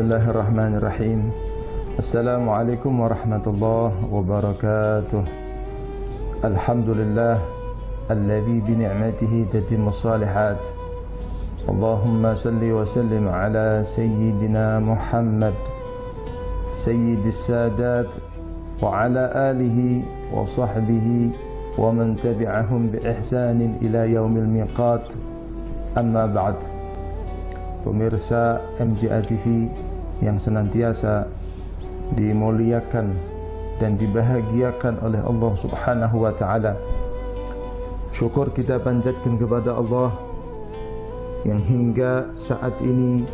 Bismillahirrahmanirrahim. Assalamualaikum warahmatullahi wabarakatuh. Alhamdulillah alladzi bi ni'matihi tatimmus shalihat. Allahumma salli wa sallim ala sayyidina Muhammad sayyidis sadat wa ala alihi wa sahbihi wa man tabi'ahum bi ihsanin ila yaumil miqat. Amma ba'd. Pemirsa MJA TV yang senantiasa dimuliakan dan dibahagiakan oleh Allah Subhanahu wa taala. Syukur kita panjatkan kepada Allah yang hingga saat ini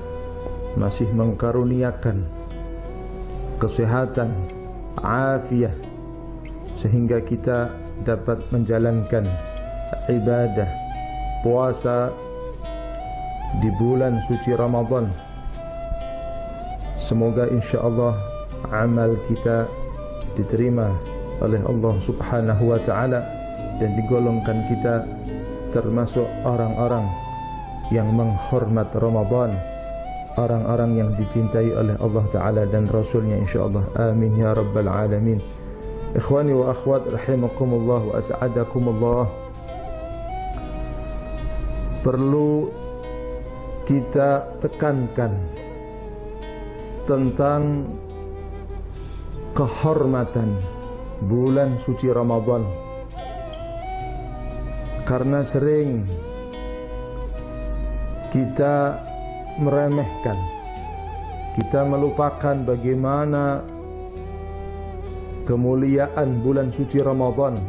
masih mengkaruniakan kesehatan, afiat, sehingga kita dapat menjalankan ibadah puasa di bulan suci Ramadan. Semoga insyaallah amal kita diterima oleh Allah Subhanahu wa taala dan digolongkan kita termasuk orang-orang yang menghormat Ramadan, orang-orang yang dicintai oleh Allah taala dan rasulnya insyaallah. Amin ya rabbal alamin. Ikhwani wa akhwat rahimakumullah wa as'adakumullah. Perlu kita tekankan tentang kehormatan bulan suci Ramadan, karena sering kita meremehkan, kita melupakan bagaimana kemuliaan bulan suci Ramadan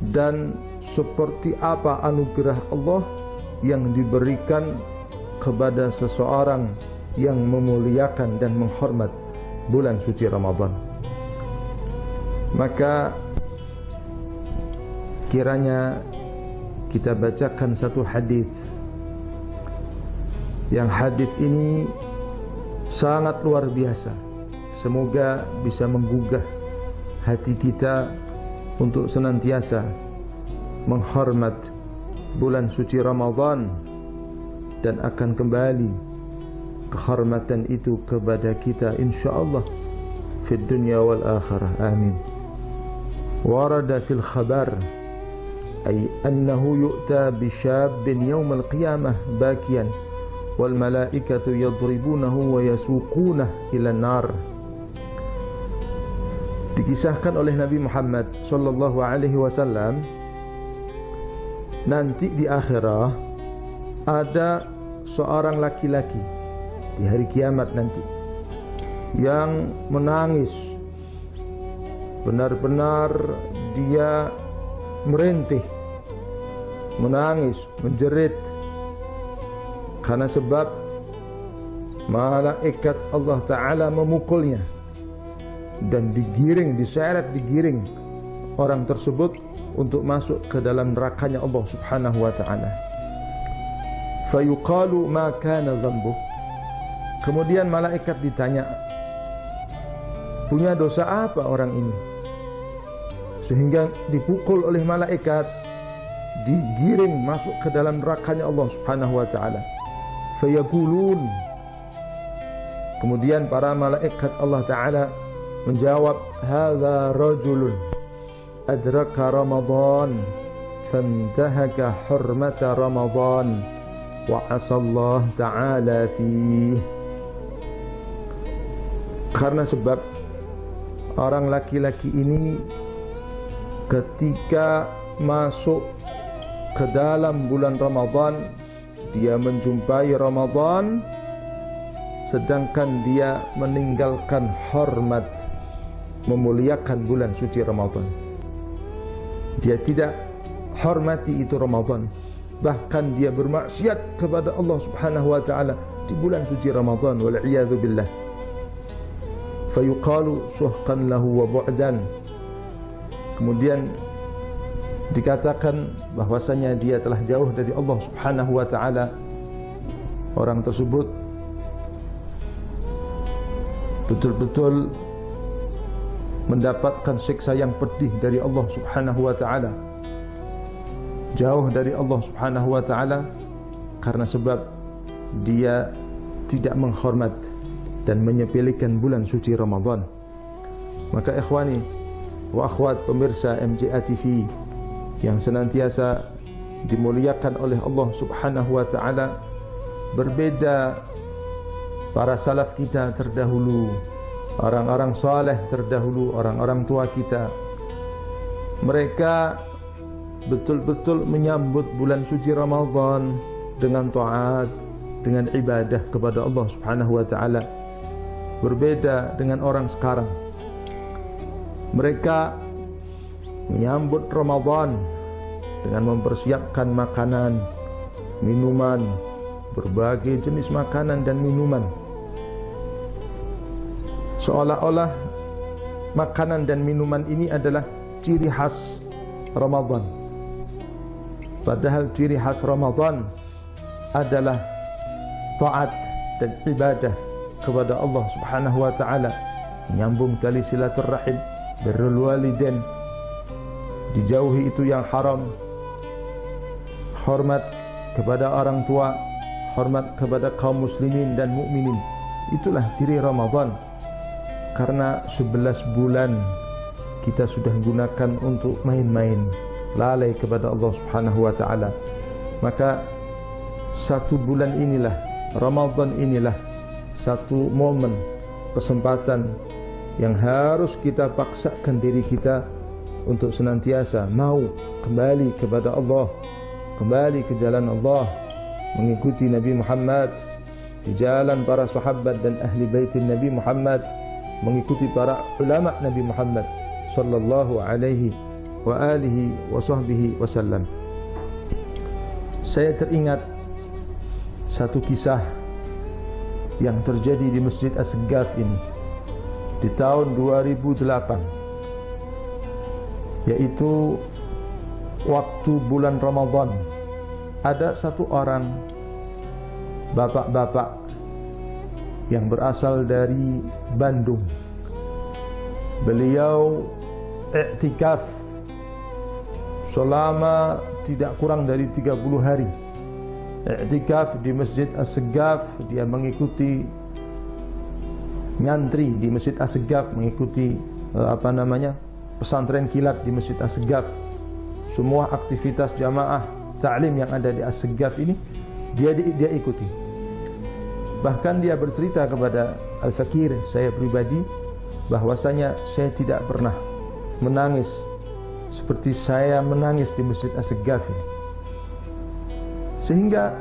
dan seperti apa anugerah Allah yang diberikan kepada seseorang yang memuliakan dan menghormat bulan suci Ramadan. Maka kiranya kita bacakan satu hadis, yang hadis ini sangat luar biasa. Semoga bisa menggugah hati kita untuk senantiasa menghormat bulan suci Ramadan, dan akan kembali kehormatan itu kepada kita insyaallah fi dunya wal akhirah. Amin. Warada fil khabar ay annahu yu'ta bi syabin yawm al qiyamah bakiyan wal malaikatu yadribunahu wa yasuqunah ila nar. Dikisahkan oleh Nabi Muhammad sallallahu alaihi wasallam, nanti di akhirat ada seorang laki-laki di hari kiamat nanti yang menangis, benar-benar dia merintih, menangis, menjerit, karena sebab malaikat Allah Ta'ala memukulnya dan digiring, diseret, digiring orang tersebut untuk masuk ke dalam nerakanya Allah Subhanahu wa taala. Fayuqalu ma kana dhanbuh. Kemudian malaikat ditanya, punya dosa apa orang ini sehingga dipukul oleh malaikat, digiring masuk ke dalam nerakanya Allah Subhanahu wa taala. Fayaqulun. Kemudian para malaikat Allah taala menjawab, hadza rajulun adraka Ramadan fantahaka hurmata Ramadan wa asallah ta'ala fih. Karena sebab orang laki-laki ini ketika masuk ke dalam bulan Ramadan, dia menjumpai Ramadan sedangkan dia meninggalkan hormat, memuliakan bulan suci Ramadan. Dia tidak hormati itu Ramadan, bahkan dia bermaksiat kepada Allah Subhanahu wa taala di bulan suci Ramadan, wal iyadzu billah. Fayuqalu suhqan lahu wa bu'dan. Kemudian dikatakan bahwasanya dia telah jauh dari Allah Subhanahu wa taala. Orang tersebut betul-betul mendapatkan siksa yang pedih dari Allah Subhanahu wa taala. Jauh dari Allah Subhanahu wa taala karena sebab dia tidak menghormat dan menyepelekan bulan suci Ramadan. Maka ikhwani wa akhwat pemirsa MJA TV yang senantiasa dimuliakan oleh Allah Subhanahu wa taala, berbeda para salaf kita terdahulu, orang-orang saleh terdahulu, orang-orang tua kita. Mereka betul-betul menyambut bulan suci Ramadan dengan taat, dengan ibadah kepada Allah Subhanahu wa taala. Berbeda dengan orang sekarang. Mereka menyambut Ramadan dengan mempersiapkan makanan, minuman, berbagai jenis makanan dan minuman. Seolah-olah makanan dan minuman ini adalah ciri khas Ramadan. Padahal ciri khas Ramadan adalah taat dan ibadah kepada Allah Subhanahu wa taala, menyambung tali silaturahim, birrul walidain, dijauhi itu yang haram, hormat kepada orang tua, hormat kepada kaum muslimin dan mukminin. Itulah ciri Ramadan. Karena 11 bulan kita sudah gunakan untuk main-main, lalai kepada Allah Subhanahu wa taala. Maka satu bulan inilah, Ramadan inilah satu momen, kesempatan yang harus kita paksakan diri kita untuk senantiasa mau kembali kepada Allah, kembali ke jalan Allah, mengikuti Nabi Muhammad, di jalan para sahabat dan ahli baitin Nabi Muhammad, mengikuti para ulama Nabi Muhammad sallallahu alaihi wa alihi wa sahbihi wasallam. Saya teringat satu kisah yang terjadi di Masjid As-Saggaf ini di tahun 2008, yaitu waktu bulan Ramadan. Ada satu orang bapak-bapak yang berasal dari Bandung. Beliau i'tikaf selama tidak kurang dari 30 hari. I'tikaf di Masjid As-Saggaf, dia mengikuti nyantri di Masjid As-Saggaf, mengikuti pesantren kilat di Masjid As-Saggaf. Semua aktivitas jamaah ta'lim yang ada di As-Saggaf ini dia ikuti. Bahkan dia bercerita kepada Al-Fakir, saya pribadi, bahwasanya saya tidak pernah menangis seperti saya menangis di Masjid As-Saggaf ini. Sehingga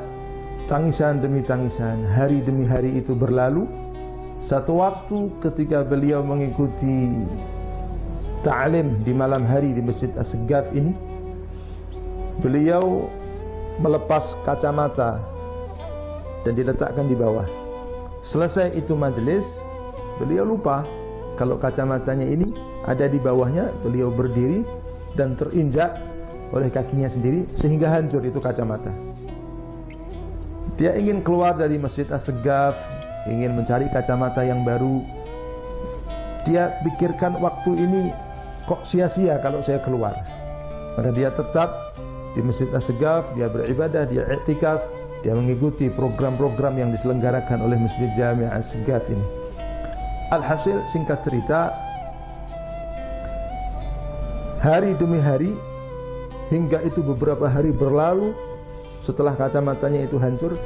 tangisan demi tangisan, hari demi hari itu berlalu. Satu waktu ketika beliau mengikuti ta'lim di malam hari di Masjid As-Saggaf ini, beliau melepas kacamata dan diletakkan di bawah. Selesai itu majelis, beliau lupa kalau kacamatanya ini ada di bawahnya. Beliau berdiri dan terinjak oleh kakinya sendiri sehingga hancur itu kacamata. Dia ingin keluar dari Masjid As-Saggaf, ingin mencari kacamata yang baru. Dia pikirkan waktu ini kok sia-sia kalau saya keluar. Maka dia tetap di Masjid As-Saggaf, dia beribadah, dia i'tikaf, dia mengikuti program-program yang diselenggarakan oleh Masjid Jami' As-Saggaf ini. Alhasil, singkat cerita, hari demi hari, hingga itu beberapa hari berlalu. Setelah kacamatanya itu hancur,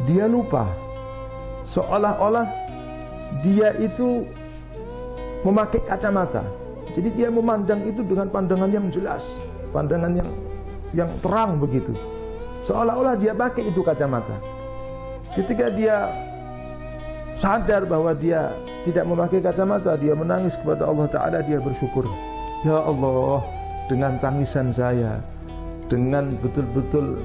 dia lupa, seolah-olah dia itu memakai kacamata. Jadi dia memandang itu dengan pandangan yang jelas, pandangan yang terang begitu, seolah-olah dia pakai itu kacamata. Ketika dia sadar bahwa dia tidak memakai kacamata, dia menangis kepada Allah Ta'ala. Dia bersyukur, ya Allah, dengan tangisan saya, dengan betul-betul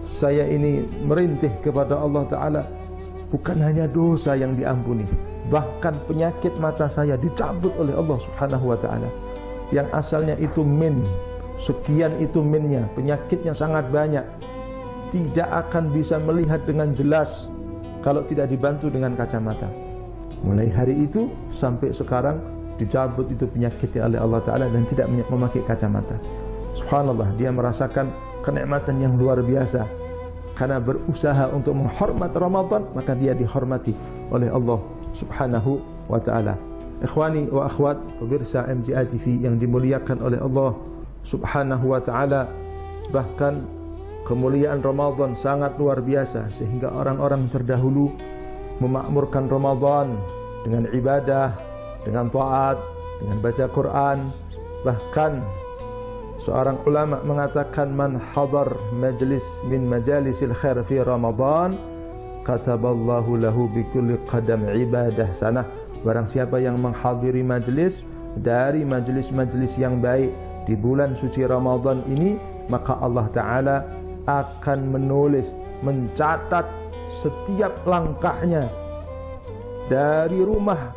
saya ini merintih kepada Allah Ta'ala, bukan hanya dosa yang diampuni, bahkan penyakit mata saya dicabut oleh Allah Subhanahu wa Ta'ala. Yang asalnya itu sekian itu minnya, penyakitnya sangat banyak, tidak akan bisa melihat dengan jelas kalau tidak dibantu dengan kacamata. Mulai hari itu sampai sekarang dicabut itu penyakitnya oleh Allah Ta'ala dan tidak memakai kacamata. Subhanallah, dia merasakan kenikmatan yang luar biasa karena berusaha untuk menghormat Ramadan, maka dia dihormati oleh Allah Subhanahu wa taala. Ikhwani wa akhwat pemirsa MJA TV yang dimuliakan oleh Allah Subhanahu wa taala, bahkan kemuliaan Ramadan sangat luar biasa sehingga orang-orang terdahulu memakmurkan Ramadan dengan ibadah, dengan taat, dengan baca Quran. Bahkan seorang ulama mengatakan, man hadar majlis min majalisil khair fi Ramadan kataballahu lahu bi kulli qadam ibadah sanah. Barang siapa yang menghadiri majlis dari majlis-majlis yang baik di bulan suci Ramadan ini, maka Allah Ta'ala akan menulis, mencatat setiap langkahnya dari rumah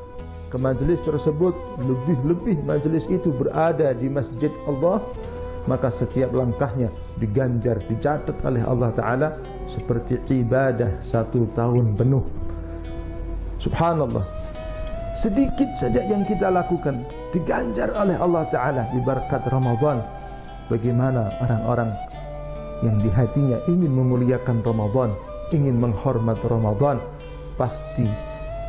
ke majlis tersebut. Lebih-lebih majlis itu berada di masjid Allah, maka setiap langkahnya diganjar, dicatat oleh Allah Ta'ala seperti ibadah 1 tahun penuh. Subhanallah, sedikit saja yang kita lakukan diganjar oleh Allah Ta'ala di berkat Ramadan. Bagaimana orang-orang yang di hatinya ingin memuliakan Ramadan, ingin menghormat Ramadan, pasti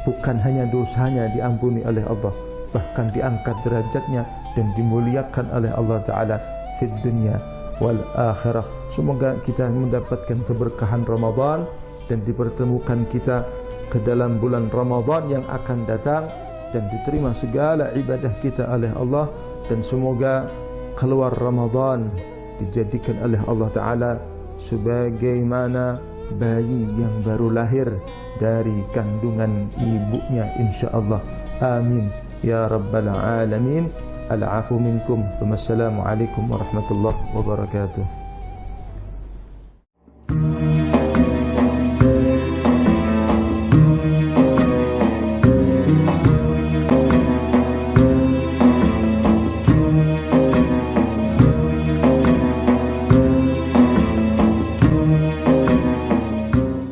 bukan hanya dosanya diampuni oleh Allah, bahkan diangkat derajatnya dan dimuliakan oleh Allah Ta'ala di dunia wal akhirah. Semoga kita mendapatkan keberkahan Ramadan dan dipertemukan kita ke dalam bulan Ramadan yang akan datang, dan diterima segala ibadah kita oleh Allah, dan semoga keluar Ramadan dijadikan oleh Allah Ta'ala sebagaimana bayi yang baru lahir dari kandungan ibunya, insyaallah. Amin ya rabbal alamin. Al-afu minkum. Wassalamualaikum warahmatullahi wabarakatuh.